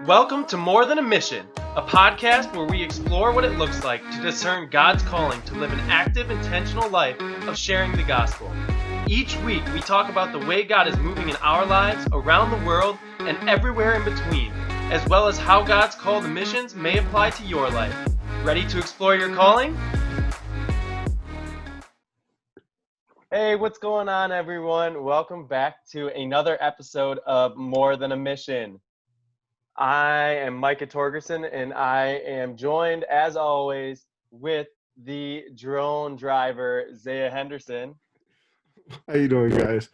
Welcome to More Than a Mission, a podcast where we explore what it looks like to discern God's calling to live an active, intentional life of sharing the gospel. Each week, we talk about the way God is moving in our lives, around the world, and everywhere in between, as well as how God's call to missions may apply to your life. Ready to explore your calling? Hey, what's going on, everyone? Welcome back to another episode of More Than a Mission. I am Micah Torgerson, and I am joined, as always, with the drone driver, Zaya Henderson. How you doing, guys?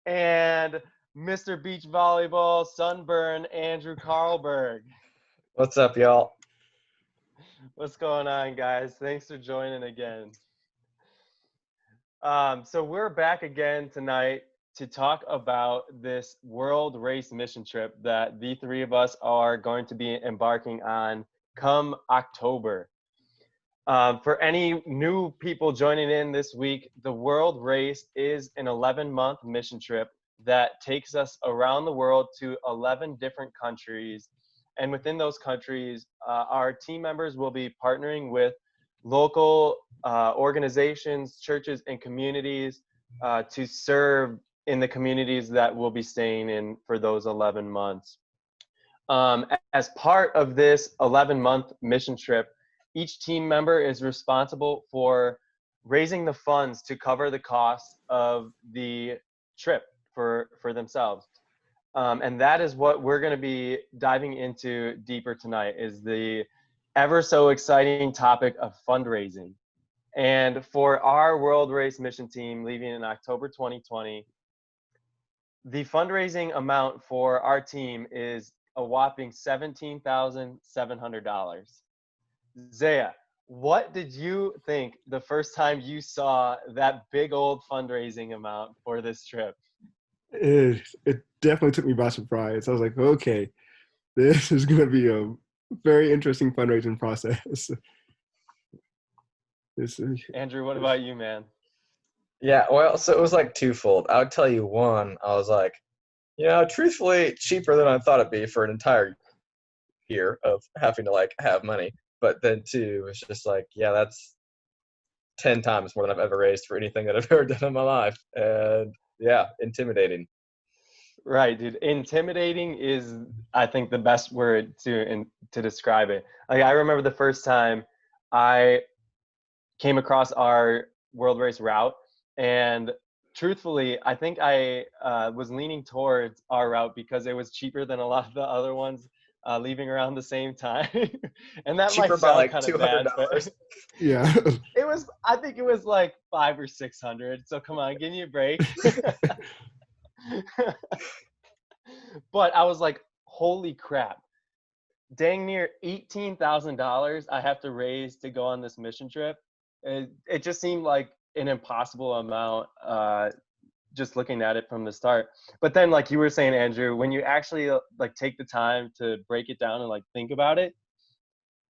And Mr. Beach Volleyball Sunburn, Andrew Carlberg. What's up, y'all? What's going on, guys? Thanks for joining again. So we're back again tonight to talk about this world race mission trip that the three of us are going to be embarking on come October. For any new people joining in this week, the world race is an 11-month mission trip that takes us around the world to 11 different countries. And within those countries, our team members will be partnering with local organizations, churches, and communities to serve in the communities that we'll be staying in for those 11 months. As part of this 11-month mission trip, each team member is responsible for raising the funds to cover the cost of the trip for themselves. And that is what we're going to be diving into deeper tonight, is the ever so exciting topic of fundraising. And for our World Race Mission team leaving in October 2020, the fundraising amount for our team is a whopping $17,700. Zaya, what did you think the first time you saw that big old fundraising amount for this trip? It definitely took me by surprise. I was like, okay, this is going to be a very interesting fundraising process. Andrew, what about you, man? Yeah, well, so it was like twofold. I would tell you one, I was like, truthfully, cheaper than I thought it'd be for an entire year of having to have money. But then two, it's just like, yeah, that's 10 times more than I've ever raised for anything that I've ever done in my life. And yeah, intimidating. Right, dude. Intimidating is, I think, the best word to describe it. Like, I remember the first time I came across our World Race route, and truthfully, I think I was leaning towards our route because it was cheaper than a lot of the other ones leaving around the same time. And that Cheaper might sound by kind of bad, but yeah. I think it was like $500 or $600. So come on, give me a break. But I was like, holy crap, dang near $18,000 I have to raise to go on this mission trip. It just seemed like an impossible amount, just looking at it from the start. But then, like you were saying, Andrew, when you actually take the time to break it down and think about it,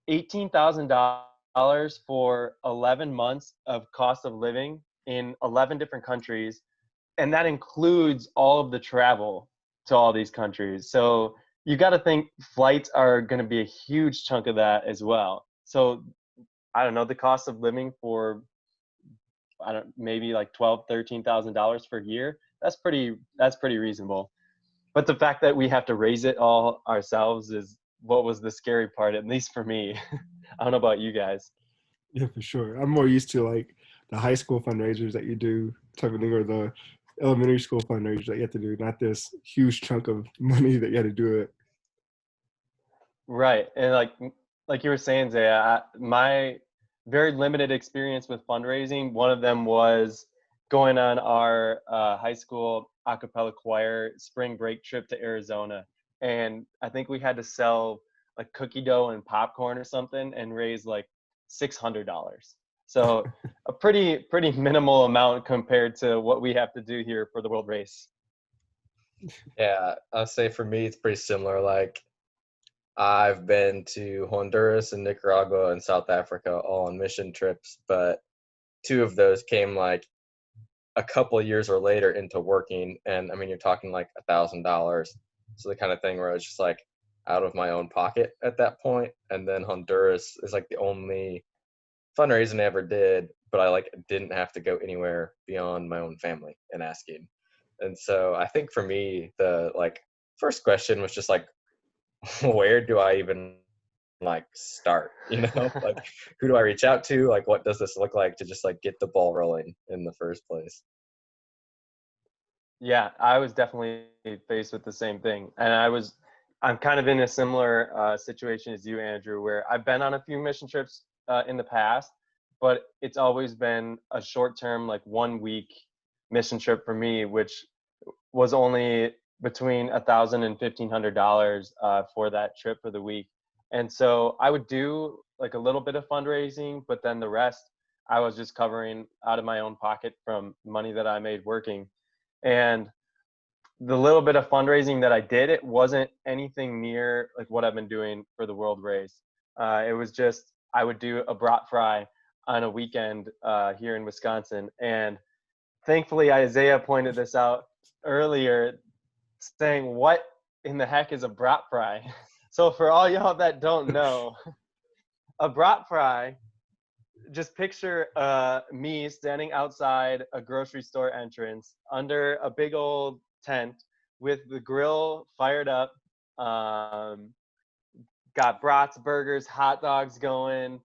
$18,000 for 11 months of cost of living in 11 different countries, and that includes all of the travel to all these countries. So you got to think flights are going to be a huge chunk of that as well. So I don't know, the cost of living for maybe like $12,000-$13,000 per year. That's pretty reasonable. But the fact that we have to raise it all ourselves is what was the scary part, at least for me. I don't know about you guys. Yeah, for sure. I'm more used to the high school fundraisers that you do type of thing, or the elementary school fundraisers that you have to do, not this huge chunk of money that you had to do it. Right. And like you were saying, Zaya, my very limited experience with fundraising, one of them was going on our high school a cappella choir spring break trip to Arizona. And I think we had to sell cookie dough and popcorn or something and raise $600. So a pretty minimal amount compared to what we have to do here for the world race. Yeah, I'll say for me, it's pretty similar. I've been to Honduras and Nicaragua and South Africa all on mission trips, but two of those came a couple of years or later into working. And I mean, you're talking $1,000 So the kind of thing where I was just like out of my own pocket at that point. And then Honduras is like the only fundraising I ever did, but I like didn't have to go anywhere beyond my own family and asking. And so I think for me, the like first question was just like, where do I even like start? You know, like who do I reach out to? Like, what does this look like to just like get the ball rolling in the first place? Yeah, I was definitely faced with the same thing. And I'm kind of in a similar situation as you, Andrew, where I've been on a few mission trips in the past, but it's always been a short term, like 1 week mission trip for me, which was only between $1,000 and $1,500 for that trip for the week. And so I would do like a little bit of fundraising, but then the rest I was just covering out of my own pocket from money that I made working. And the little bit of fundraising that I did, it wasn't anything near like what I've been doing for the World Race. It was just I would do a brat fry on a weekend here in Wisconsin, and thankfully Isaiah pointed this out earlier, saying, "What in the heck is a brat fry?" So for all y'all that don't know, a brat fry, just picture me standing outside a grocery store entrance under a big old tent with the grill fired up, um, got brats, burgers, hot dogs going,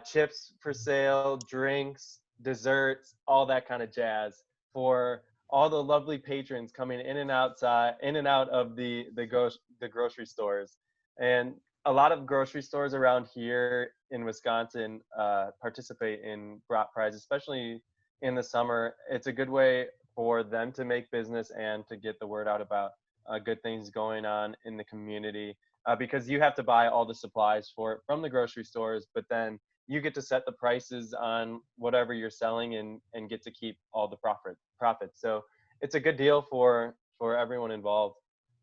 chips for sale, drinks, desserts, all that kind of jazz for all the lovely patrons coming in and out of the grocery stores. And a lot of grocery stores around here in Wisconsin participate in brat prize, especially in the summer. It's a good way for them to make business and to get the word out about good things going on in the community, because you have to buy all the supplies for it from the grocery stores, but then you get to set the prices on whatever you're selling and get to keep all the profits. So it's a good deal for everyone involved.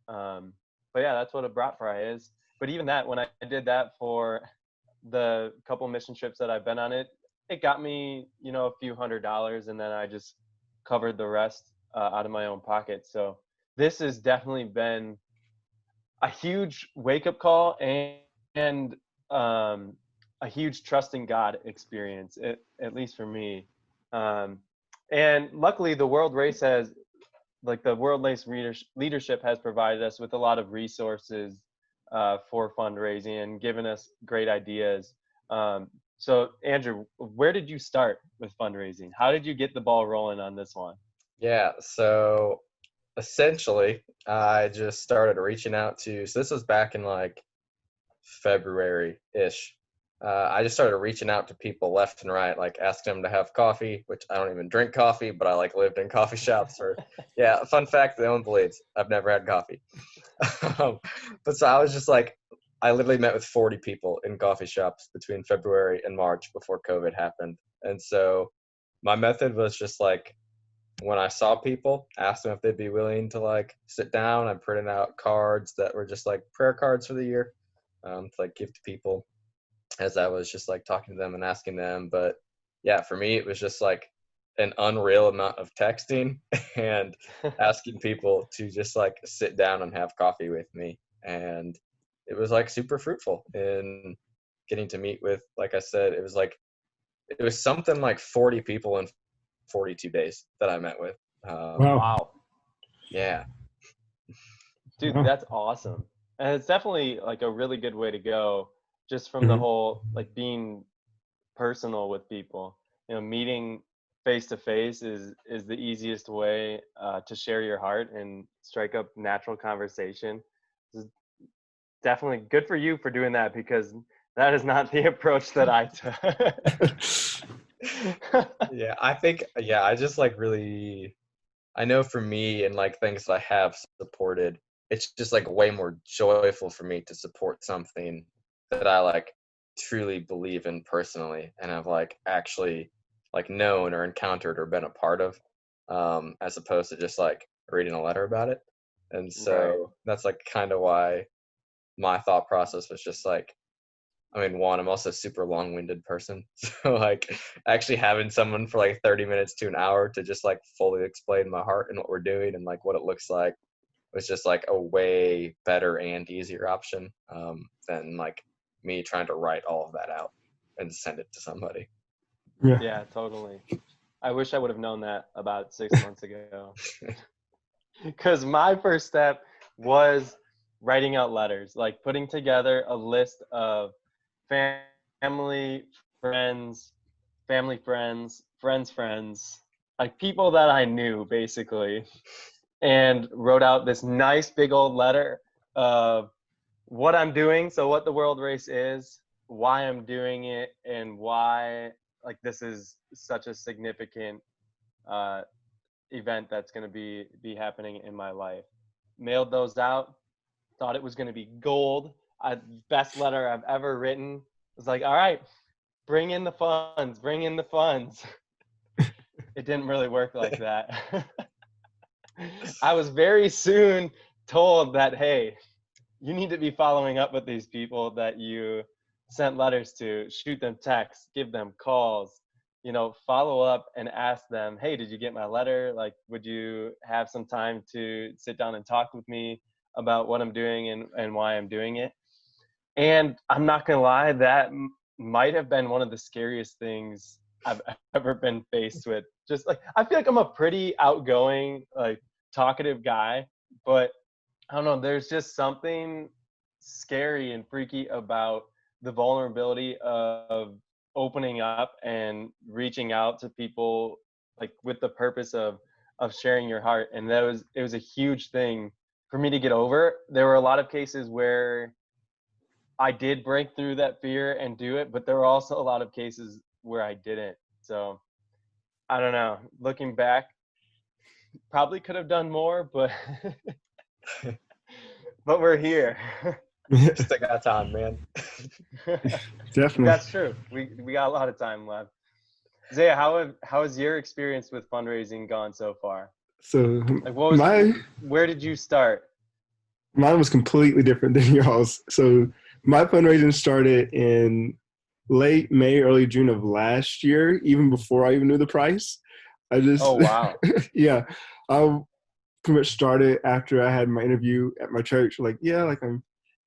But yeah, that's what a brat fry is. But even that, when I did that for the couple mission trips that I've been on, it got me, a few $100s, and then I just covered the rest out of my own pocket. So this has definitely been a huge wake up call and a huge trusting God experience, at least for me. Um, and luckily, the World Race the World Race leadership has provided us with a lot of resources for fundraising and given us great ideas. So, Andrew, where did you start with fundraising? How did you get the ball rolling on this one? Yeah, so essentially, I just started reaching out to, so this was back in like February-ish. I just started reaching out to people left and right, like asking them to have coffee, which I don't even drink coffee, but I like lived in coffee shops. Or, yeah, fun fact, no one believes I've never had coffee. But so I was just like, I literally met with 40 people in coffee shops between February and March before COVID happened. And so my method was just like, when I saw people, asked them if they'd be willing to like sit down. I printed out cards that were just like prayer cards for the year, to like give to people as I was just like talking to them and asking them. But yeah, for me, it was just like an unreal amount of texting and asking people to just like sit down and have coffee with me. And it was like super fruitful in getting to meet with, like I said, it was something like 40 people in 42 days that I met with. Wow. Wow. Yeah. Dude, Wow. that's awesome. And it's definitely like a really good way to go, just from the Mhm. whole like being personal with people. Meeting face to face is the easiest way to share your heart and strike up natural conversation. It's definitely good for you for doing that, because that is not the approach that I took. Yeah. I think, yeah, I just like really, I know for me and like things that I have supported, it's just like way more joyful for me to support something that I like truly believe in personally and have like actually like known or encountered or been a part of, as opposed to just like reading a letter about it. And Right. so that's like kind of why my thought process was just like, I mean, one, I'm also a super long-winded person. So like actually having someone for like 30 minutes to an hour to just like fully explain my heart and what we're doing and like what it looks like was just like a way better and easier option than like me trying to write all of that out and send it to somebody. Yeah. Yeah, totally. I wish I would have known that about 6 months ago. Because my first step was writing out letters, like putting together a list of family, friends, family friends, friends, like people that I knew basically, and wrote out this nice big old letter of what I'm doing, so what the world race is, why I'm doing it, and why like this is such a significant uh, event that's going to be happening in my life. Mailed those out. Thought it was going to be gold. Best letter I've ever written. Was like, all right, bring in the funds. Bring in the funds. It didn't really work like that. I was very soon told that, hey, you need to be following up with these people that you sent letters to, shoot them texts, give them calls, follow up and ask them, hey, did you get my letter? Like, would you have some time to sit down and talk with me about what I'm doing and why I'm doing it? And I'm not going to lie, that might have been one of the scariest things I've ever been faced with. Just like, I feel like I'm a pretty outgoing, like talkative guy, but I don't know, there's just something scary and freaky about the vulnerability of opening up and reaching out to people like with the purpose of sharing your heart. And it was a huge thing for me to get over. There were a lot of cases where I did break through that fear and do it, but there were also a lot of cases where I didn't. So I don't know, looking back, probably could have done more, but but we're here. Still got time, man. Definitely. That's true. We got a lot of time left. Zaya, how has your experience with fundraising gone so far? So Like, my where did you start? mine was completely different than y'all's. So my fundraising started in late May, early June of last year, even before I even knew the price. I just, Oh, wow. yeah, I pretty much started after I had my interview at my church. Like, yeah, like I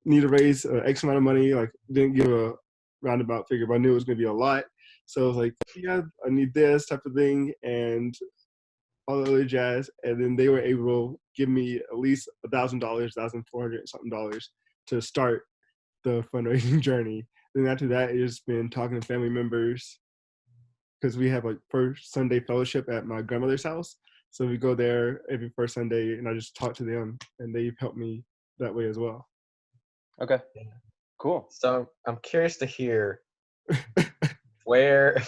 need to raise X amount of money. Like, didn't give a roundabout figure, but I knew it was going to be a lot. So I was like, yeah, I need this type of thing. And all the other jazz, and then they were able to give me at least $1,000, $1,400 something dollars to start the fundraising journey. Then after that, it's just been talking to family members because we have like first Sunday fellowship at my grandmother's house. So we go there every first Sunday, and I just talk to them, and they've helped me that way as well. Okay, cool. So I'm curious to hear where,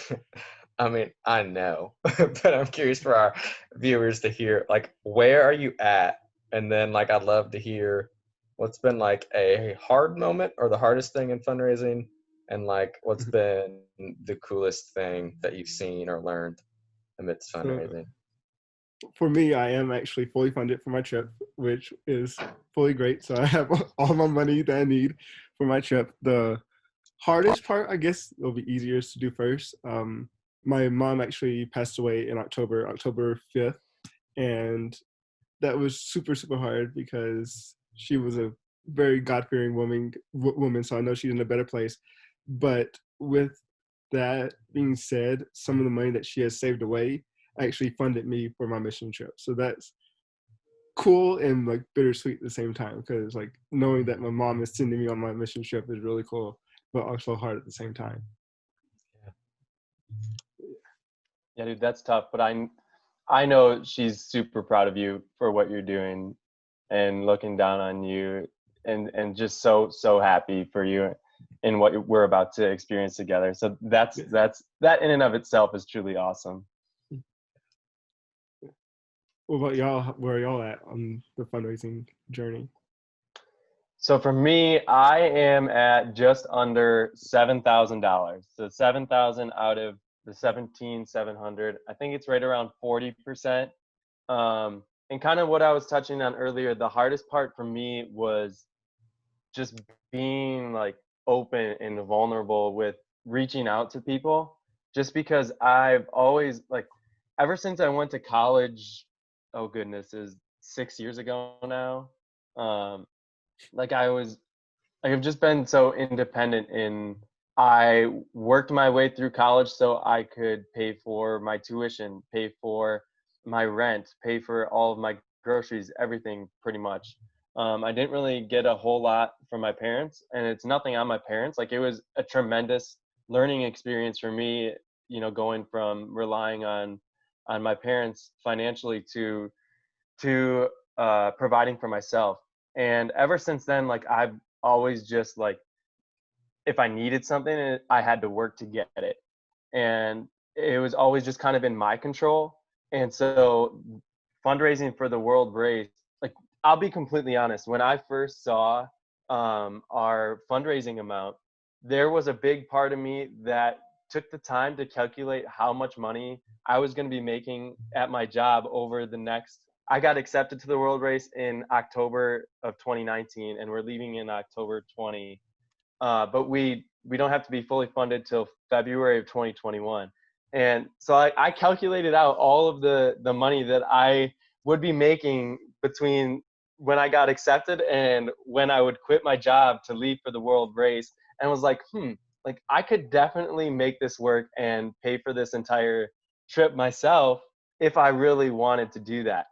I mean, I know, but I'm curious for our viewers to hear, like, where are you at? And then, like, I'd love to hear what's been, like, a hard moment or the hardest thing in fundraising, and, like, what's been the coolest thing that you've seen or learned amidst fundraising. For me, I am actually fully funded for my trip, which is fully great. So I have all my money that I need for my trip. The hardest part, I guess, will be easiest to do first. My mom actually passed away in October 5th, and that was super, super hard because she was a very God-fearing woman. So I know she's in a better place. But with that being said, some of the money that she has saved away actually funded me for my mission trip. So that's cool and like bittersweet at the same time, because like knowing that my mom is sending me on my mission trip is really cool, but also hard at the same time. Yeah, dude, that's tough. But I know she's super proud of you for what you're doing and looking down on you, and just so happy for you in what we're about to experience together. So that in and of itself is truly awesome. What about y'all? Where are y'all at on the fundraising journey? So for me, I am at just under $7,000. So 7,000 out of the 17,700. I think it's right around 40%. And kind of what I was touching on earlier, the hardest part for me was just being like open and vulnerable with reaching out to people, just because I've always like, ever since I went to college, oh goodness, is 6 years ago now. Like I've just been so independent in I worked my way through college so I could pay for my tuition, pay for my rent, pay for all of my groceries, everything pretty much. I didn't really get a whole lot from my parents, and it's nothing on my parents. Like it was a tremendous learning experience for me, going from relying on my parents financially to providing for myself. And ever since then, like I've always just like if I needed something, I had to work to get it. And it was always just kind of in my control. And so fundraising for the world race, like I'll be completely honest, when I first saw our fundraising amount, there was a big part of me that took the time to calculate how much money I was going to be making at my job over the next. I got accepted to the world race in October of 2019, and we're leaving in October 20. But we don't have to be fully funded till February of 2021. And so I calculated out all of the money that I would be making between when I got accepted and when I would quit my job to leave for the world race, and was like, like I could definitely make this work and pay for this entire trip myself if I really wanted to do that.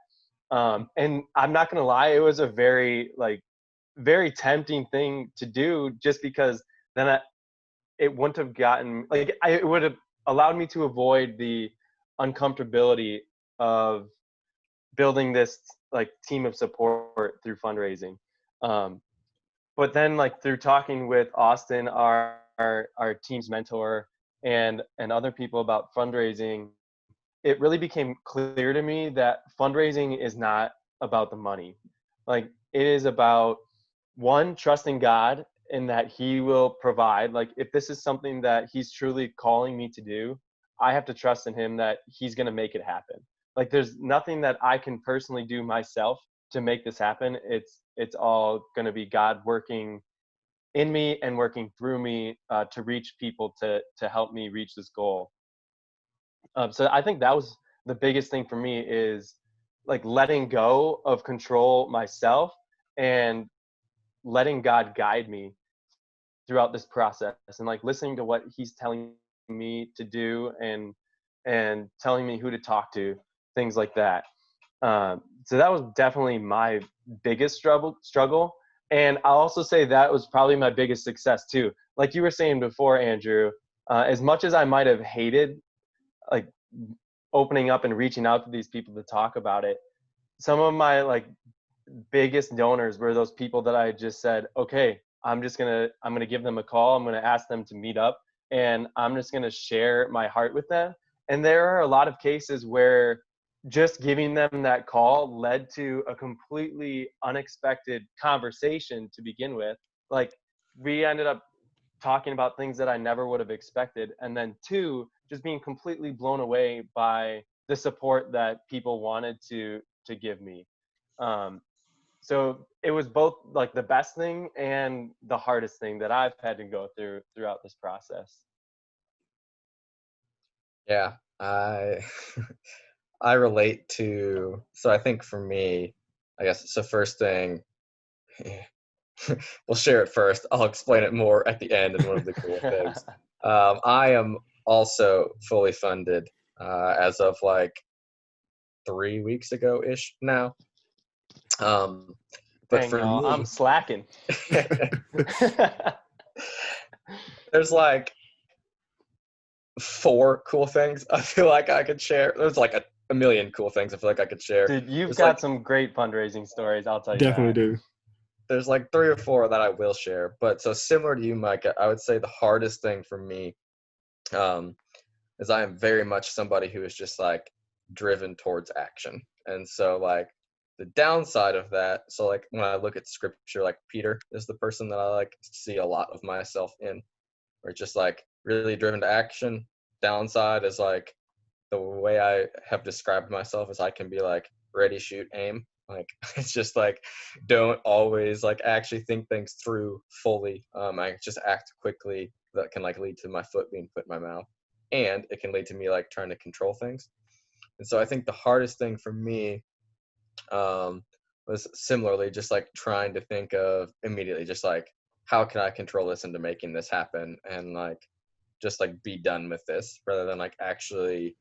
And I'm not gonna lie, it was a very tempting thing to do, just because then it wouldn't have gotten like it would have allowed me to avoid the uncomfortability of building this like team of support through fundraising. um, but then like through talking with Austin, our team's mentor, and other people about fundraising, it really became clear to me that fundraising is not about the money. Like it is about, one, trusting God in that He will provide. Like if this is something that He's truly calling me to do, I have to trust in Him that He's going to make it happen. Like there's nothing that I can personally do myself to make this happen. It's all going to be God working in me and working through me to reach people to help me reach this goal. So I think that was the biggest thing for me, is like letting go of control myself and letting God guide me throughout this process, and like listening to what He's telling me to do, and telling me who to talk to, things like that. So that was definitely my biggest struggle. And I'll also say that was probably my biggest success too. Like you were saying before, Andrew, as much as I might have hated like opening up and reaching out to these people to talk about it, some of my like biggest donors were those people that I just said, okay, I'm gonna give them a call. I'm gonna ask them to meet up, and I'm just gonna share my heart with them. And there are a lot of cases where just giving them that call led to a completely unexpected conversation to begin with. Like we ended up talking about things that I never would have expected. And then two, just being completely blown away by the support that people wanted to give me. Um, so it was both like the best thing and the hardest thing that I've had to go through throughout this process. Yeah, I I relate to. So I think for me, I guess it's the first thing. We'll share it first. I'll explain it more at the end. And one of the cool things, I am also fully funded as of like 3 weeks ago ish now. Um, but Dang, for y'all, I'm me, slacking. there's like 4 cool things I feel like I could share. There's like a million cool things I feel like I could share. Dude, you've There's like got some great fundraising stories, I'll tell you Definitely that. do. there's like 3 or 4 that I will share. But so similar to you, Mike, I would say the hardest thing for me um, is I am very much somebody who is just like driven towards action. And so like the downside of that, so like when I look at scripture, like Peter is the person that I like see a lot of myself in, where it's just like really driven to action. Downside is like the way I have described myself is I can be like ready, shoot, aim. Like it's just like don't always like actually think things through fully. I just act quickly that can like lead to my foot being put in my mouth, and it can lead to me like trying to control things. And so I think the hardest thing for me was similarly just like trying to think of immediately, just like, how can I control this into making this happen, and like just like be done with this, rather than like actually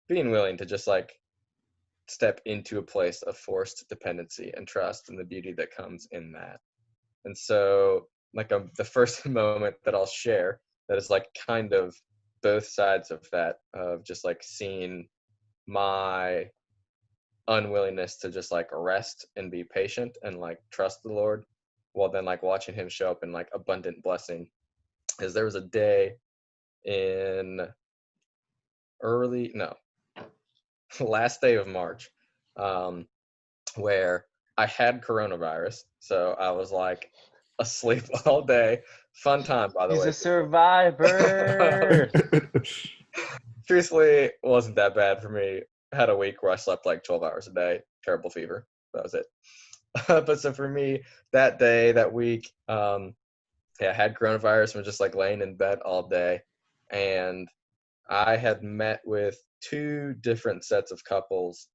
being willing to just like step into a place of forced dependency and trust and the beauty that comes in that. And so like the first moment that I'll share that is like kind of both sides of that, of just like seeing my unwillingness to just like rest and be patient and like trust the Lord, while then like watching him show up in like abundant blessing, is there was a day in early no last day of March, um, where I had coronavirus. So I was like asleep all day. Fun time, by the He's way. a survivor. Truthfully, it wasn't that bad for me. I had a week where I slept like 12 hours a day, terrible fever. That was it. But so for me, that day, that week, yeah, I had coronavirus and was just like laying in bed all day. And I had met with two different sets of couples,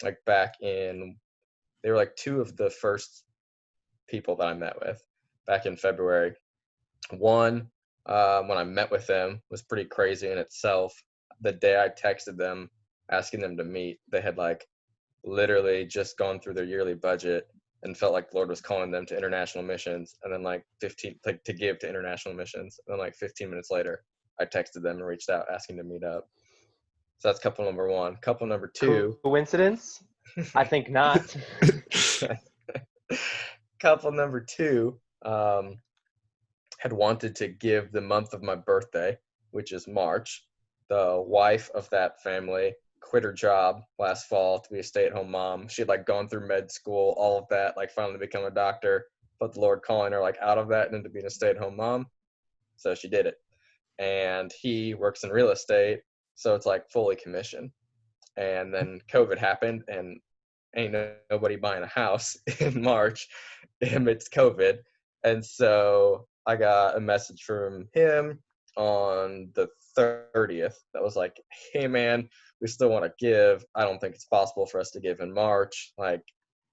like back in, they were like two of the first people that I met with back in February. One, when I met with them, was pretty crazy in itself. The day I texted them asking them to meet, they had like literally just gone through their yearly budget and felt like the Lord was calling them to international missions, and then like 15, like to give to international missions. And then like 15 minutes later, I texted them and reached out asking to meet up. So that's couple number one. Couple number two. Coincidence? I think not. Couple number two, had wanted to give the month of my birthday, which is March. The wife of that family quit her job last fall to be a stay-at-home mom. She had like gone through med school, all of that, like finally become a doctor, but the Lord calling her like out of that and into being a stay-at-home mom. So she did it. And he works in real estate, so it's like fully commission. And then COVID happened, and ain't nobody buying a house in March amidst COVID. And so I got a message from him on the 30th that was like, hey man, we still want to give. I don't think it's possible for us to give in March. Like,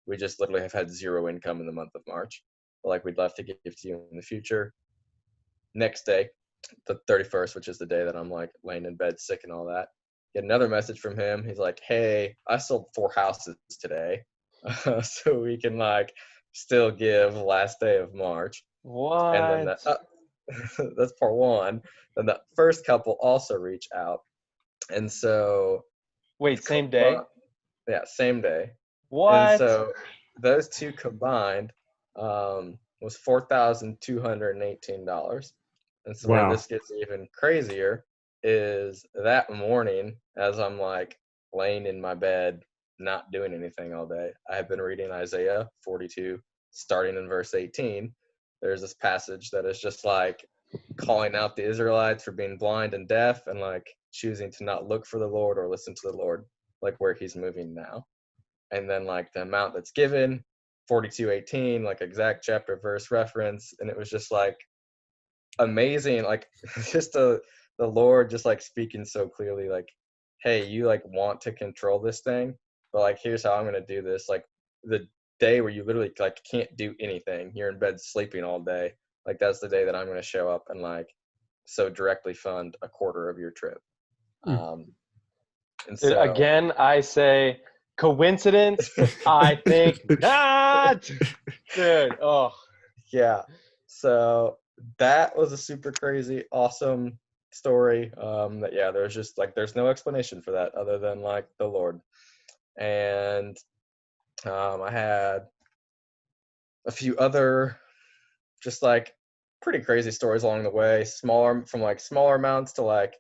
we just literally have had zero income in the month of March. But like, we'd love to give to you in the future. Next day, the 31st, which is the day that I'm like laying in bed sick and all that, get another message from him. He's like, hey, I sold 4 houses today. So we can like still give last day of March. And then What? that's part one. Then the first couple also reach out. And so, Wait, same day? yeah, same day. And What? so those two combined was $4,218. And so where Wow. this gets even crazier is that morning, as I'm like laying in my bed, not doing anything all day, I have been reading Isaiah 42, starting in verse 18. There's this passage that is just like calling out the Israelites for being blind and deaf and like choosing to not look for the Lord or listen to the Lord, like where he's moving now. And then like the amount that's given, 42:18, like exact chapter verse reference. And it was just like amazing, like just the Lord just like speaking so clearly, like, hey, you like want to control this thing, but like here's how I'm gonna do this. Like the day where you literally like can't do anything, you're in bed sleeping all day, like that's the day that I'm gonna show up and like so directly fund a quarter of your trip. Mm. And so Again, I say coincidence. I think not. Dude, oh. yeah, so that was a super crazy awesome story. That yeah, there's just like there's no explanation for that other than like the Lord. And I had a few other just like pretty crazy stories along the way, smaller, from like smaller amounts to like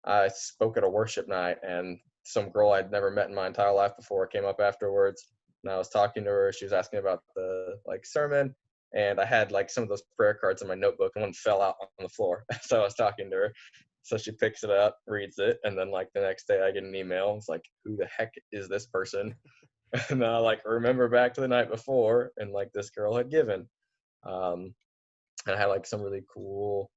I spoke at a worship night and some girl I'd never met in my entire life before came up afterwards, and I was talking to her. She was asking about the like sermon, and I had like some of those prayer cards in my notebook, and one fell out on the floor. So I was talking to her. So she picks it up, reads it, and then like the next day I get an email. It's like, who the heck is this person? And I like remember back to the night before, and like this girl had given. Um, and I had like some really cool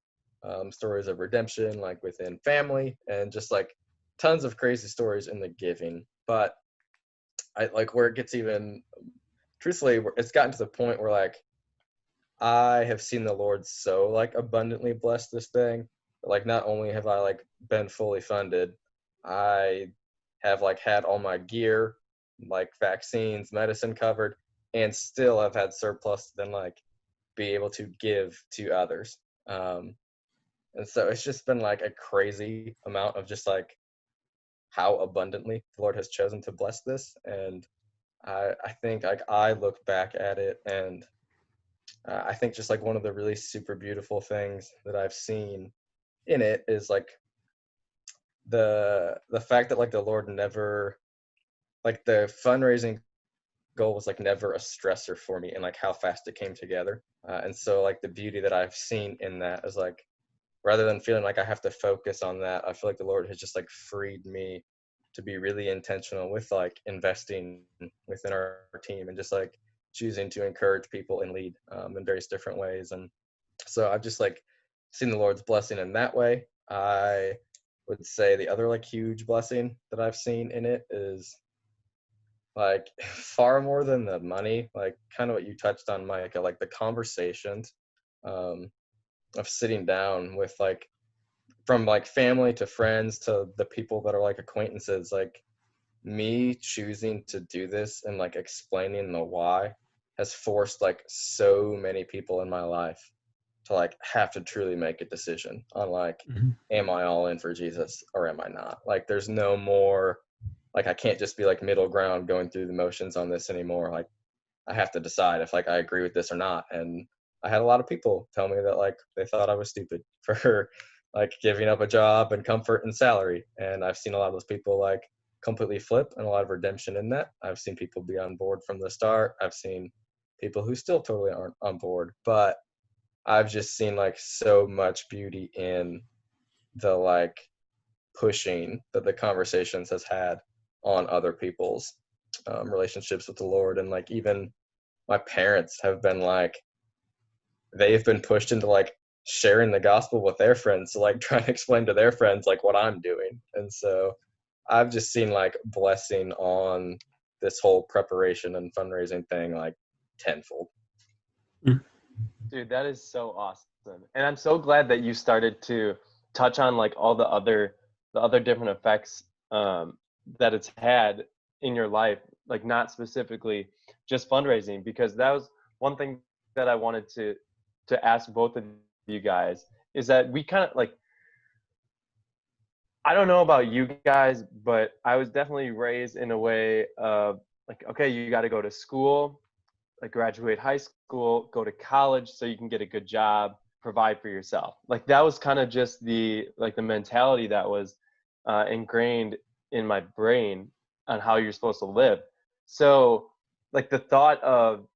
stories of redemption, like within family, and just like tons of crazy stories in the giving. But I like where it gets even, truthfully, it's gotten to the point where like I have seen the Lord so like abundantly bless this thing. Like not only have I like been fully funded, I have like had all my gear, like vaccines, medicine covered, and still have had surplus to then like be able to give to others. And so it's just been like a crazy amount of just like how abundantly the Lord has chosen to bless this. And I think like I look back at it and I think just like one of the really super beautiful things that I've seen in it is like the fact that like the Lord never, like the fundraising goal was like never a stressor for me, and like how fast it came together. And so like the beauty that I've seen in that is like, rather than feeling like I have to focus on that, I feel like the Lord has just like freed me to be really intentional with like investing within our team and just like choosing to encourage people and lead in various different ways. And so I've just like seen the Lord's blessing in that way. I would say the other like huge blessing that I've seen in it is like far more than the money, like kind of what you touched on, Mike, like the conversations um, of sitting down with like, from like family to friends to the people that are like acquaintances, like me choosing to do this and like explaining the why has forced like so many people in my life to like have to truly make a decision on like, am I all in for Jesus or am I not? Like there's no more, like I can't just be like middle ground going through the motions on this anymore. Like I have to decide if like I agree with this or not. And I had a lot of people tell me that like they thought I was stupid for like giving up a job and comfort and salary. And I've seen a lot of those people like completely flip, and a lot of redemption in that. I've seen people be on board from the start. I've seen people who still totally aren't on board, but I've just seen like so much beauty in the like pushing that the conversations has had on other people's relationships with the Lord. And like even my parents have been like, they've been pushed into like sharing the gospel with their friends, so like trying to explain to their friends like what I'm doing. And so I've just seen like blessing on this whole preparation and fundraising thing like tenfold. Dude, that is so awesome. And I'm so glad that you started to touch on like all the other different effects that it's had in your life, like not specifically just fundraising, because that was one thing that I wanted to ask both of you guys, is that we kind of like, I don't know about you guys, but I was definitely raised in a way of like, okay, you got to go to school, like graduate high school, go to college so you can get a good job, provide for yourself. Like that was kind of just the mentality that was ingrained in my brain on how you're supposed to live. So like the thought of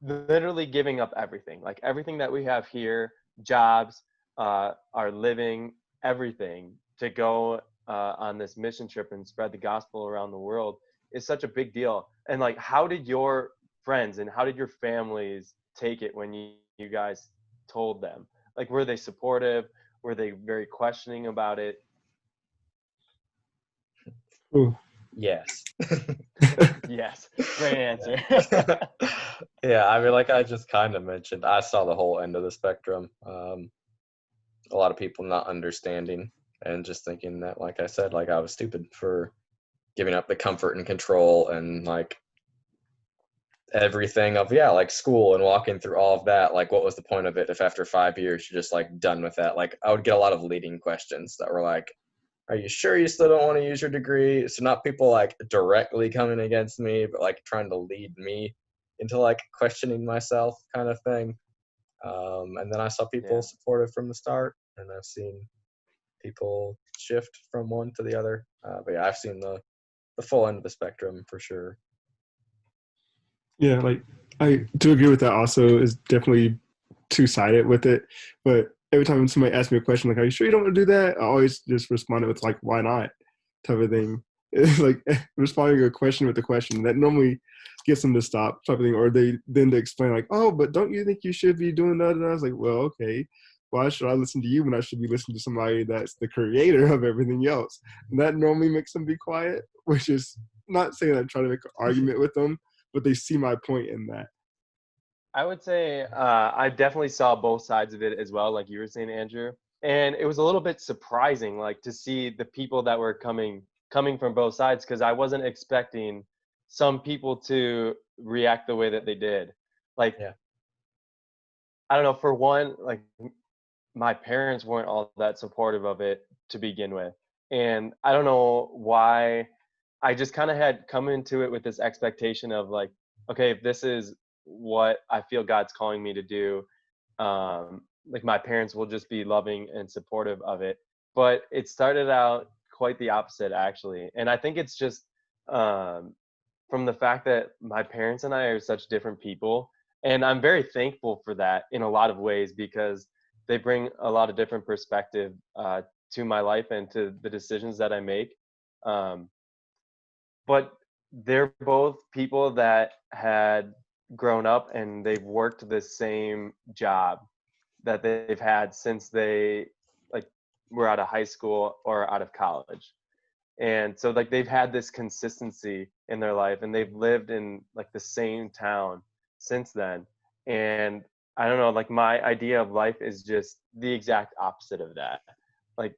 literally giving up everything, like everything that we have here, jobs, our living, everything, to go on this mission trip and spread the gospel around the world is such a big deal. And like, how did your friends and how did your families take it when you guys told them? Like, were they supportive? Were they very questioning about it? Ooh. Yes. Yes, great answer. Yeah, I mean, like I just kind of mentioned, I saw the whole end of the spectrum. A lot of people not understanding and just thinking that, like I said, like I was stupid for giving up the comfort and control and like everything of, yeah, like school and walking through all of that. Like, what was the point of it if after 5 years you're just like done with that? Like, I would get a lot of leading questions that were like, are you sure you still don't want to use your degree? So not people like directly coming against me, but like trying to lead me into like questioning myself kind of thing. And then I saw people supportive from the start, and I've seen people shift from one to the other. But yeah, I've seen the full end of the spectrum for sure. Yeah, like I do agree with that. Also, is definitely two-sided with it. But every time somebody asks me a question like, "Are you sure you don't want to do that?" I always just respond with like, "Why not?" type of thing. It's like responding a question with a question that normally gets them to stop type of thing, or they explain like, "Oh, but don't you think you should be doing that?" And I was like, "Well, okay. Why should I listen to you when I should be listening to somebody that's the creator of everything else?" And that normally makes them be quiet, which is not saying I'm trying to make an argument with them, but they see my point in that. I would say I definitely saw both sides of it as well, like you were saying, Andrew. And it was a little bit surprising, like to see the people that were coming from both sides, because I wasn't expecting some people to react the way that they did. Like, Yeah. I don't know, for one, like my parents weren't all that supportive of it to begin with. And I don't know why. I just kind of had come into it with this expectation of like, okay, if this is what I feel God's calling me to do, like my parents will just be loving and supportive of it. But it started out quite the opposite, actually. And I think it's just um, from the fact that my parents and I are such different people. And I'm very thankful for that in a lot of ways, because they bring a lot of different perspective to my life and to the decisions that I make. Um, but they're both people that had grown up and they've worked the same job that they've had since they like were out of high school or out of college. And so like they've had this consistency in their life and they've lived in like the same town since then. And I don't know, like my idea of life is just the exact opposite of that. Like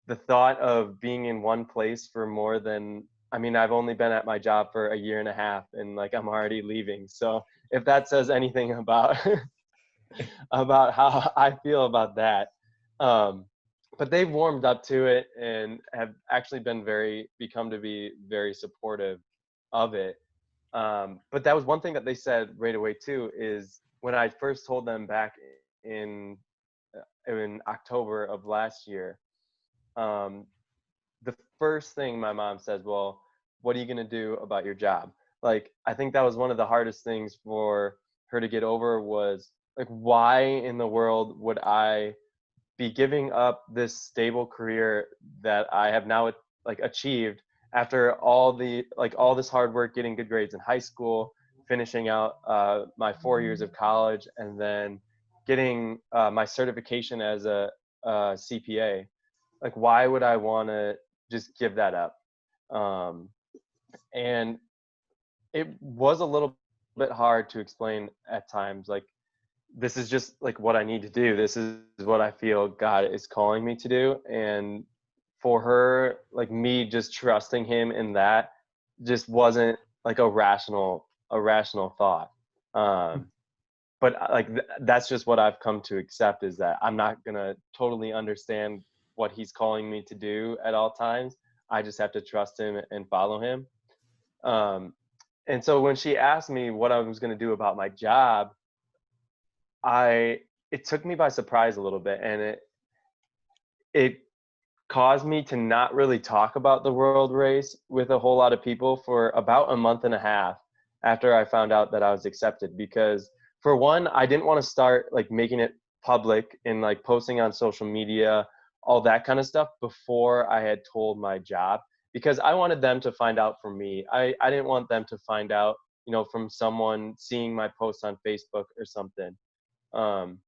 the thought of being in one place for more than, I mean, I've only been at my job for a year and a half and like I'm already leaving. So if that says anything about about how I feel about that. Um, but they've warmed up to it and have actually been become to be very supportive of it. But that was one thing that they said right away too, is when I first told them back in in October of last year, um, the first thing my mom says, well, what are you going to do about your job? Like, I think that was one of the hardest things for her to get over, was like, why in the world would I be giving up this stable career that I have now like achieved after all this hard work, getting good grades in high school, finishing out my 4 years of college, and then getting my certification as a CPA. Like, why would I want to just give that up? Um, and it was a little bit hard to explain at times. Like, this is just like what I need to do. This is what I feel God is calling me to do. And for her, like me just trusting him in that just wasn't like a rational thought. But that's just what I've come to accept, is that I'm not going to totally understand what he's calling me to do at all times. I just have to trust him and follow him. Um, and so when she asked me what I was going to do about my job, I it took me by surprise a little bit, and it caused me to not really talk about the world race with a whole lot of people for about a month and a half after I found out that I was accepted. Because for one, I didn't want to start like making it public and like posting on social media, all that kind of stuff, before I had told my job, because I wanted them to find out from me. I didn't want them to find out, from someone seeing my post on Facebook or something. Um,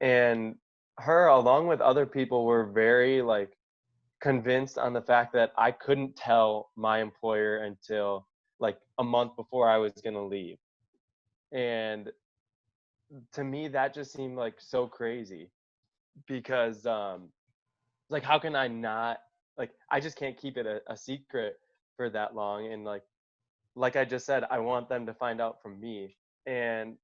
and her, along with other people, were very like convinced on the fact that I couldn't tell my employer until like a month before I was going to leave. And to me, that just seemed like so crazy, because like, how can I not, like, I just can't keep it a secret for that long. And like I just said, I want them to find out from me. And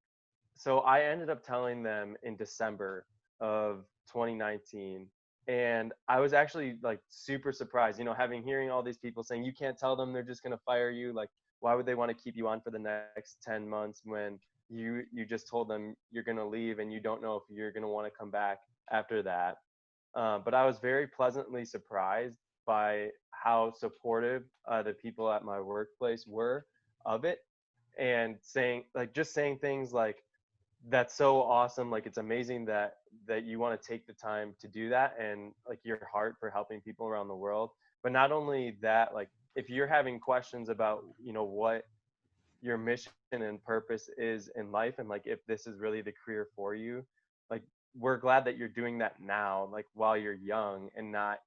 so I ended up telling them in December of 2019. And I was actually like super surprised, hearing all these people saying, you can't tell them, they're just going to fire you. Like, why would they want to keep you on for the next 10 months when you just told them you're going to leave and you don't know if you're going to want to come back after that. But I was very pleasantly surprised by how supportive the people at my workplace were of it, and saying things like, that's so awesome, like it's amazing that you want to take the time to do that, and like your heart for helping people around the world. But not only that, like if you're having questions about what your mission and purpose is in life, and like if this is really the career for you, like we're glad that you're doing that now, like while you're young, and not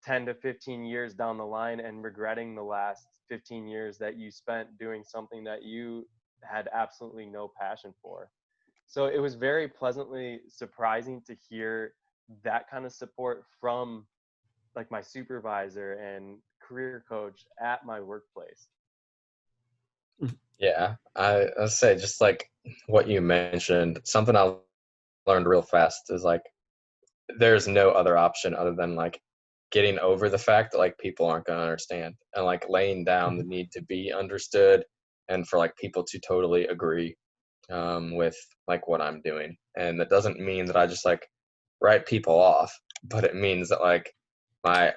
10 to 15 years down the line and regretting the last 15 years that you spent doing something that you had absolutely no passion for. So it was very pleasantly surprising to hear that kind of support from like my supervisor and career coach at my workplace. Yeah, I say just like what you mentioned, something I learned real fast is like there's no other option other than like getting over the fact that like people aren't going to understand and like laying down the need to be understood and for like people to totally agree with like what I'm doing. And that doesn't mean that I just like write people off, but it means that like my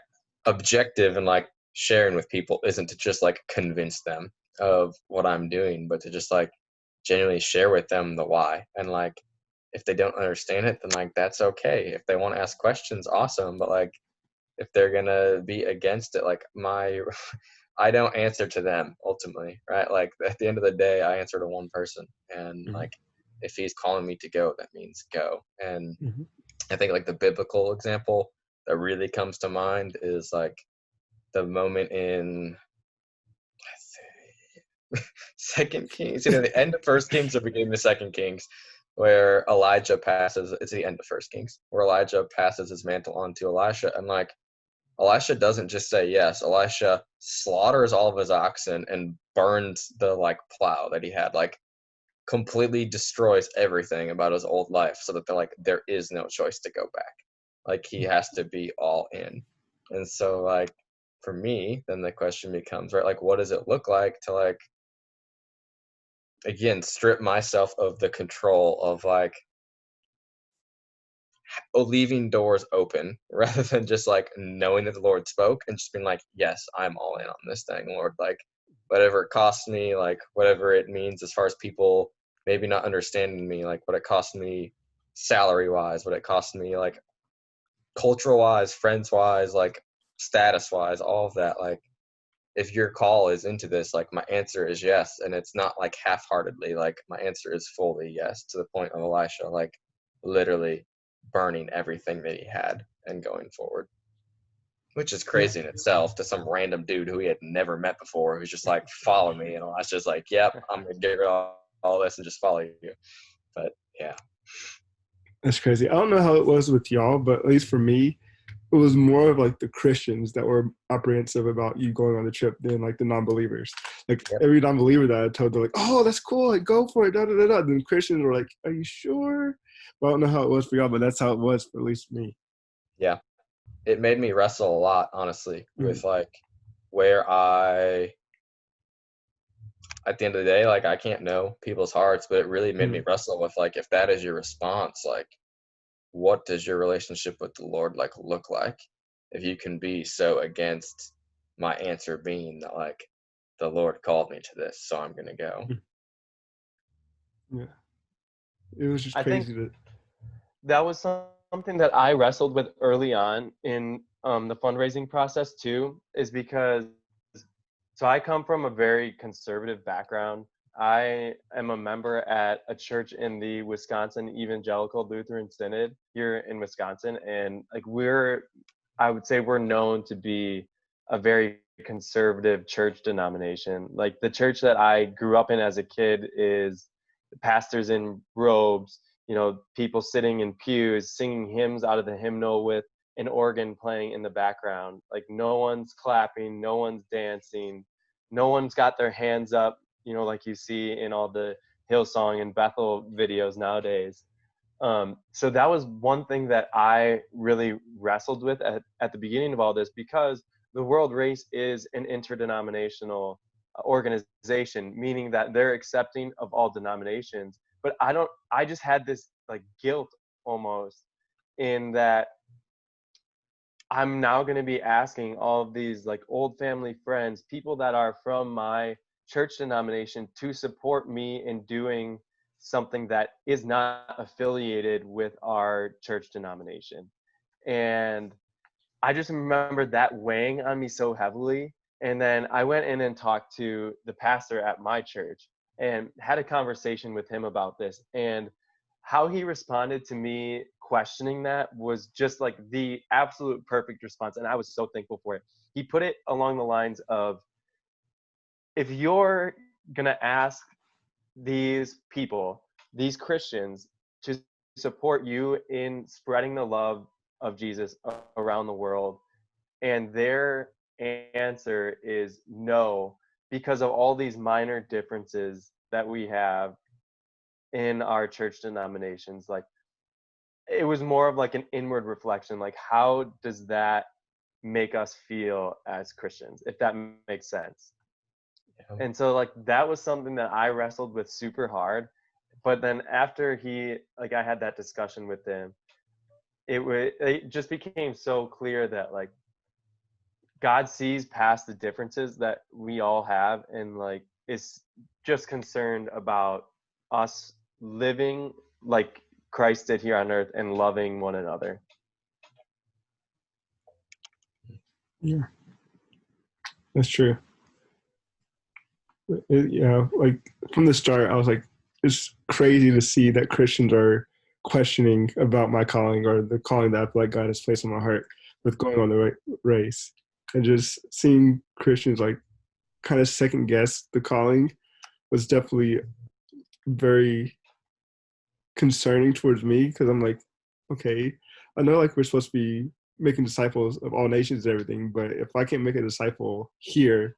objective in like sharing with people isn't to just like convince them of what I'm doing, but to just like genuinely share with them the why. And like if they don't understand it, then like that's okay. If they want to ask questions, awesome. But like if they're gonna be against it, like my I don't answer to them ultimately, right? Like at the end of the day, I answer to one person, and Mhm. like if he's calling me to go, that means go. And Mhm. I think like the biblical example that really comes to mind is like the moment in Second Kings, the end of First Kings or beginning of Second Kings, where Elijah passes. It's the end of First Kings, where Elijah passes his mantle on to Elisha, and like Elisha doesn't just say yes. Elisha slaughters all of his oxen and burns the like plow that he had, like completely destroys everything about his old life, so that they're like there is no choice to go back. Like he has to be all in. And so like for me, then the question becomes, right, like what does it look like to like again strip myself of the control of like leaving doors open rather than just like knowing that the Lord spoke and just being like, yes, I'm all in on this thing, Lord. Like whatever it costs me, like whatever it means as far as people maybe not understanding me, like what it costs me salary wise, what it costs me like cultural wise, friends wise, like status wise, all of that. Like if your call is into this, like my answer is yes. And it's not like half heartedly, like my answer is fully yes, to the point of Elisha, like literally burning everything that he had and going forward. Which is Yeah. crazy in itself to some random dude who he had never met before who's just like, follow me. And Elisha's like, yep, I'm gonna get rid of all this and just follow you. But yeah. That's crazy. I don't know how it was with y'all, but at least for me, it was more of like the Christians that were apprehensive about you going on the trip than like the non-believers. Like Yep. every non-believer that I told, they're like, "Oh, that's cool. Like, go for it." Da da da da. Then Christians were like, "Are you sure?" Well, I don't know how it was for y'all, but that's how it was for at least me. Yeah. It made me wrestle a lot, honestly, Mm, with like where I at the end of the day, like I can't know people's hearts, but it really made me mm, wrestle with like if that is your response, like what does your relationship with the Lord like look like? If you can be so against my answer being that like the Lord called me to this, so I'm gonna go. mm. Yeah, it was just I think crazy to. that was something that I wrestled with early on in the fundraising process too, is because so I come from a very conservative background. I am a member at a church in the Wisconsin Evangelical Lutheran Synod here in Wisconsin, and like I would say we're known to be a very conservative church denomination. Like the church that I grew up in as a kid is pastors in robes, people sitting in pews singing hymns out of the hymnal with an organ playing in the background. Like no one's clapping, no one's dancing, no one's got their hands up, like you see in all the Hillsong and Bethel videos nowadays. So that was one thing that I really wrestled with at the beginning of all this, because the World Race is an interdenominational organization, meaning that they're accepting of all denominations. But I just had this like guilt almost in that I'm now going to be asking all of these like old family friends, people that are from my church denomination, to support me in doing something that is not affiliated with our church denomination. And I just remember that weighing on me so heavily. And then I went in and talked to the pastor at my church and had a conversation with him about this. And how he responded to me questioning that was just like the absolute perfect response, and I was so thankful for it. He put it along the lines of, if you're gonna ask these people, these Christians, to support you in spreading the love of Jesus around the world, and their answer is no because of all these minor differences that we have in our church denominations, like, it was more of like an inward reflection, like, how does that make us feel as Christians, if that makes sense? Yeah. And so like that was something that I wrestled with super hard. But then after I had that discussion with him, it just became so clear that like God sees past the differences that we all have, and like is just concerned about us living like Christ did here on earth and loving one another. Yeah, that's true. Like from the start, I was like, it's crazy to see that Christians are questioning about my calling or the calling that I feel like God has placed on my heart with going on the race, and just seeing Christians like kind of second guess the calling was definitely very concerning towards me, because I'm like, okay, I know like we're supposed to be making disciples of all nations and everything, but if I can't make a disciple here,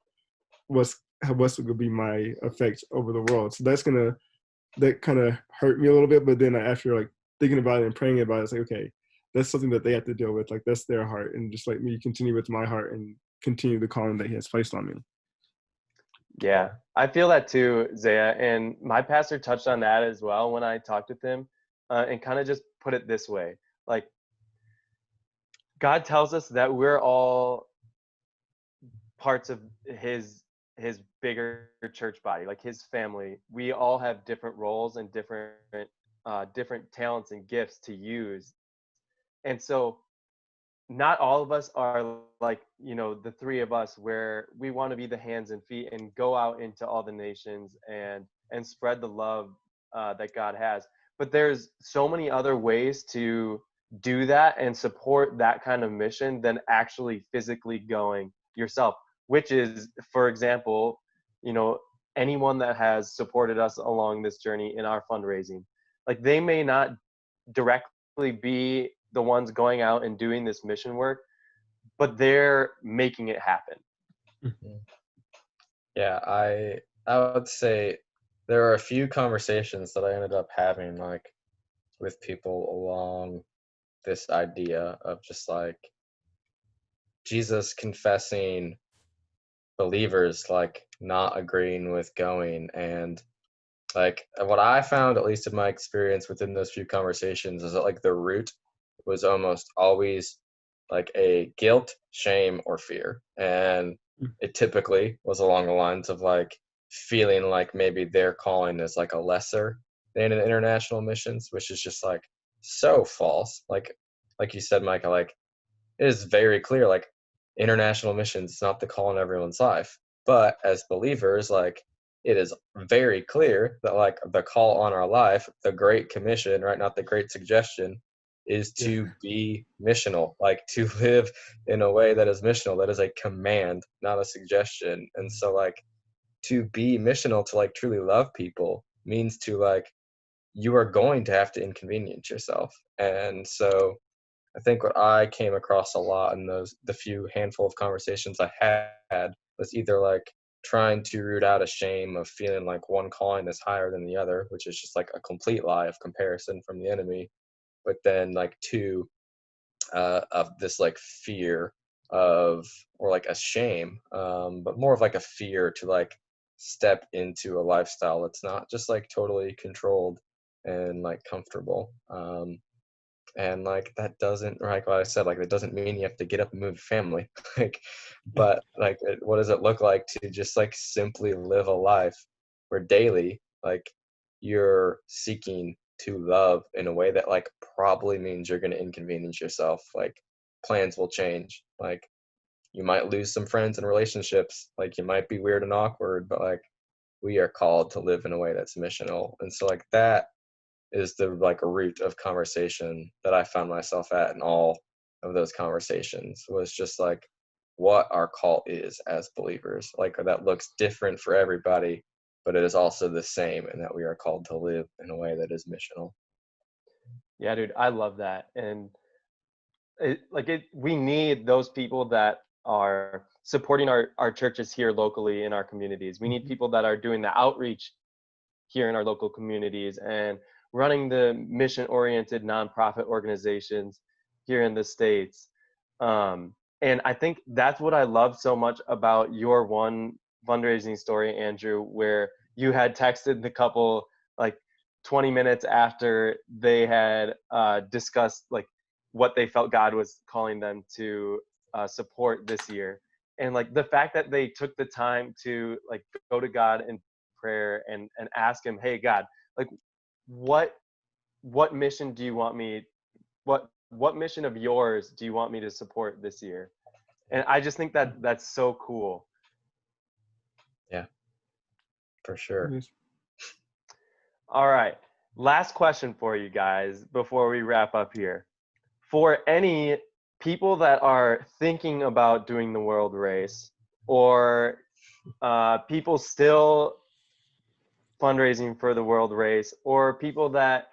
what's going to be my effect over the world? So that kind of hurt me a little bit. But then after like thinking about it and praying about it, it's like, okay, that's something that they have to deal with. Like that's their heart, and just like me continue with my heart and continue the calling that He has placed on me. Yeah, I feel that too, Zaya. And my pastor touched on that as well when I talked with him, and kind of just put it this way. Like, God tells us that we're all parts of his bigger church body, like his family. We all have different roles and different talents and gifts to use. And so not all of us are like, the three of us, where we want to be the hands and feet and go out into all the nations and spread the love that God has. But there's so many other ways to do that and support that kind of mission than actually physically going yourself, which is, for example, anyone that has supported us along this journey in our fundraising. Like, they may not directly be the ones going out and doing this mission work, but they're making it happen. Yeah, I would say there are a few conversations that I ended up having like with people along this idea of just like Jesus confessing believers like not agreeing with going, and like what I found, at least in my experience within those few conversations, is that like the root was almost always like a guilt, shame, or fear. And it typically was along the lines of like feeling like maybe their calling is like a lesser than an international missions, which is just like so false. Like you said, Micah, like it is very clear, like international missions is not the call in everyone's life. But as believers, like it is very clear that like the call on our life, the Great Commission, right? Not the Great Suggestion, is to be missional, like to live in a way that is missional. That is a command, not a suggestion. And so like to be missional, to like truly love people, means to like you are going to have to inconvenience yourself. And so I think what I came across a lot in the few handful of conversations I had was either like trying to root out a shame of feeling like one calling is higher than the other, which is just like a complete lie of comparison from the enemy. But then like two, of this like fear of, or like a shame, but more of like a fear to like step into a lifestyle that's not just like totally controlled and like comfortable. And like that doesn't, like what I said, like that doesn't mean you have to get up and move your family. Like, but like what does it look like to just like simply live a life where daily like you're seeking to love in a way that like probably means you're going to inconvenience yourself. Like plans will change, like you might lose some friends and relationships, like you might be weird and awkward, but like we are called to live in a way that's missional. And so like that is the like root of conversation that I found myself at in all of those conversations, was just like what our call is as believers. Like that looks different for everybody, but it is also the same, and that we are called to live in a way that is missional. Yeah, dude, I love that. And we need those people that are supporting our churches here locally in our communities. We need people that are doing the outreach here in our local communities and running the mission-oriented nonprofit organizations here in the States. And I think that's what I love so much about your one fundraising story, Andrew, where you had texted the couple like 20 minutes after they had discussed like what they felt God was calling them to support this year. And like the fact that they took the time to like go to God in prayer and ask him, hey God, like what mission do you want me, what mission of yours do you want me to support this year? And I just think that that's so cool. Yeah, for sure. Yes. All right, last question for you guys before we wrap up here. For any people that are thinking about doing the world race, or people still fundraising for the world race, or people that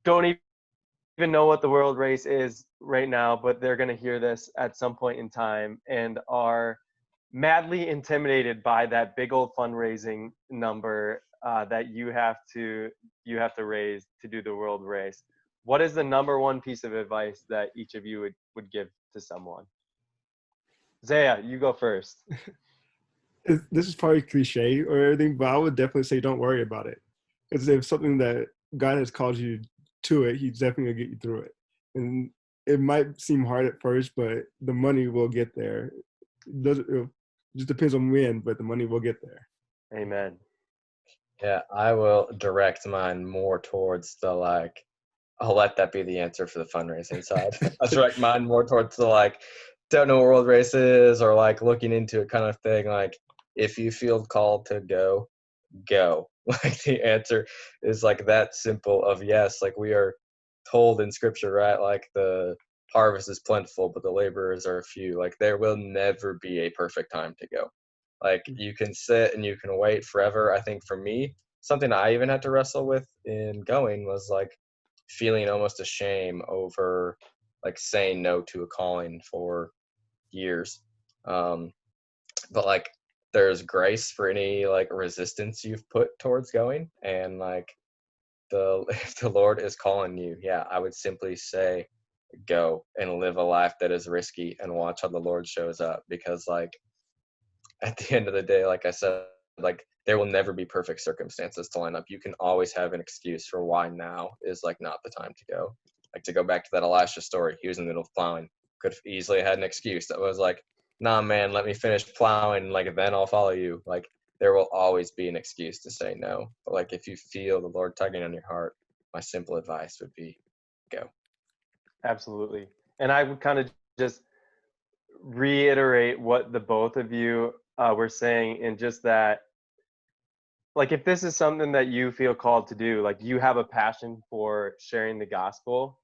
don't even know what the world race is right now, but they're going to hear this at some point in time and are madly intimidated by that big old fundraising number that you have to raise to do the world race. What is the number one piece of advice that each of you would give to someone? Zaya, you go first. This is probably cliche or everything, but I would definitely say don't worry about it. Because if something that God has called you to it, he's definitely gonna get you through it. And it might seem hard at first, but the money will get there. It just depends on when, but the money will get there. Amen. Yeah, I will direct mine more towards the like, I'll let that be the answer for the fundraising side. I'll direct mine more towards the like, don't know what world race is, or like looking into it kind of thing. Like, if you feel called to go, go. Like the answer is like that simple of yes. Like we are told in scripture, right? Like the harvest is plentiful, but the laborers are few. Like there will never be a perfect time to go. Like you can sit and you can wait forever. I think for me, something I even had to wrestle with in going was like feeling almost a shame over like saying no to a calling for years. But like there's grace for any like resistance you've put towards going, and like if the Lord is calling you, yeah, I would simply say go and live a life that is risky and watch how the Lord shows up, because like at the end of the day, like I said, like there will never be perfect circumstances to line up. You can always have an excuse for why now is like not the time to go. Like to go back to that Elisha story, he was in the middle of plowing, could have easily had an excuse that was like, nah man, let me finish plowing, like then I'll follow you. Like there will always be an excuse to say no. But like if you feel the Lord tugging on your heart, my simple advice would be go. Absolutely. And I would kind of just reiterate what the both of you were saying, in just that, like, if this is something that you feel called to do, like you have a passion for sharing the gospel,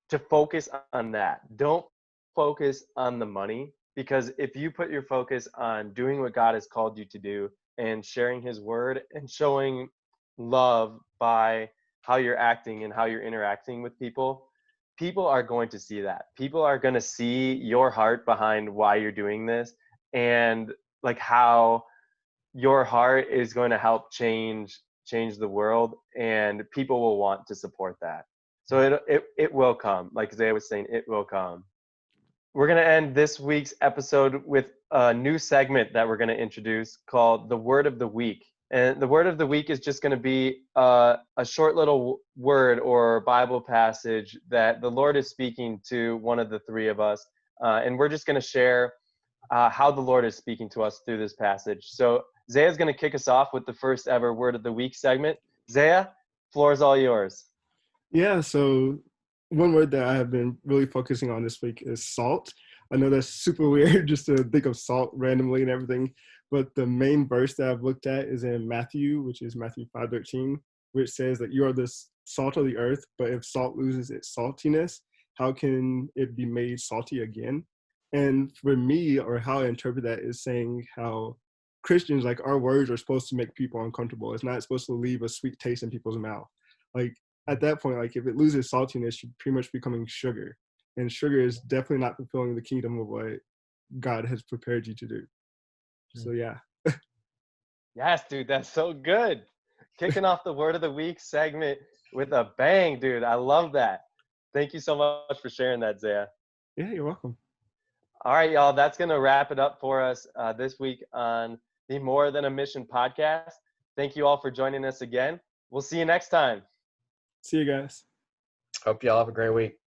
to focus on that. Don't focus on the money, because if you put your focus on doing what God has called you to do and sharing his word and showing love by how you're acting and how you're interacting with people, people are going to see that. People are going to see your heart behind why you're doing this, and like how your heart is going to help change the world, and people will want to support that. So it will come. Like Zay was saying, it will come. We're going to end this week's episode with a new segment that we're going to introduce called the Word of the Week. And the Word of the Week is just going to be a short little word or Bible passage that the Lord is speaking to one of the three of us. And we're just going to share how the Lord is speaking to us through this passage. So Zaya is going to kick us off with the first ever Word of the Week segment. Zaya, floor is all yours. Yeah, so one word that I have been really focusing on this week is salt. I know that's super weird just to think of salt randomly and everything, but the main verse that I've looked at is in Matthew, which is Matthew 5:13. which says that you are the salt of the earth, but if salt loses its saltiness, how can it be made salty again? And for me, or how I interpret that, is saying how Christians, like, our words are supposed to make people uncomfortable. It's not supposed to leave a sweet taste in people's mouth. Like, at that point, like, if it loses saltiness, you're pretty much becoming sugar. And sugar is definitely not fulfilling the kingdom of what God has prepared you to do. So yeah. Yes, dude, that's so good. Kicking off the Word of the Week segment with a bang, dude. I love that. Thank you so much for sharing that, Zaya. Yeah, you're welcome. All right, y'all, that's going to wrap it up for us this week on the More Than a Mission podcast. Thank you all for joining us again. We'll see you next time. See you guys. Hope y'all have a great week.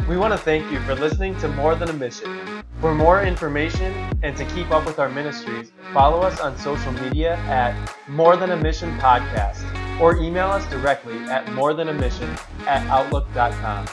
We want to thank you for listening to More Than a Mission. For more information and to keep up with our ministries, follow us on social media at More Than a Mission Podcast or email us directly at morethanAmission@outlook.com.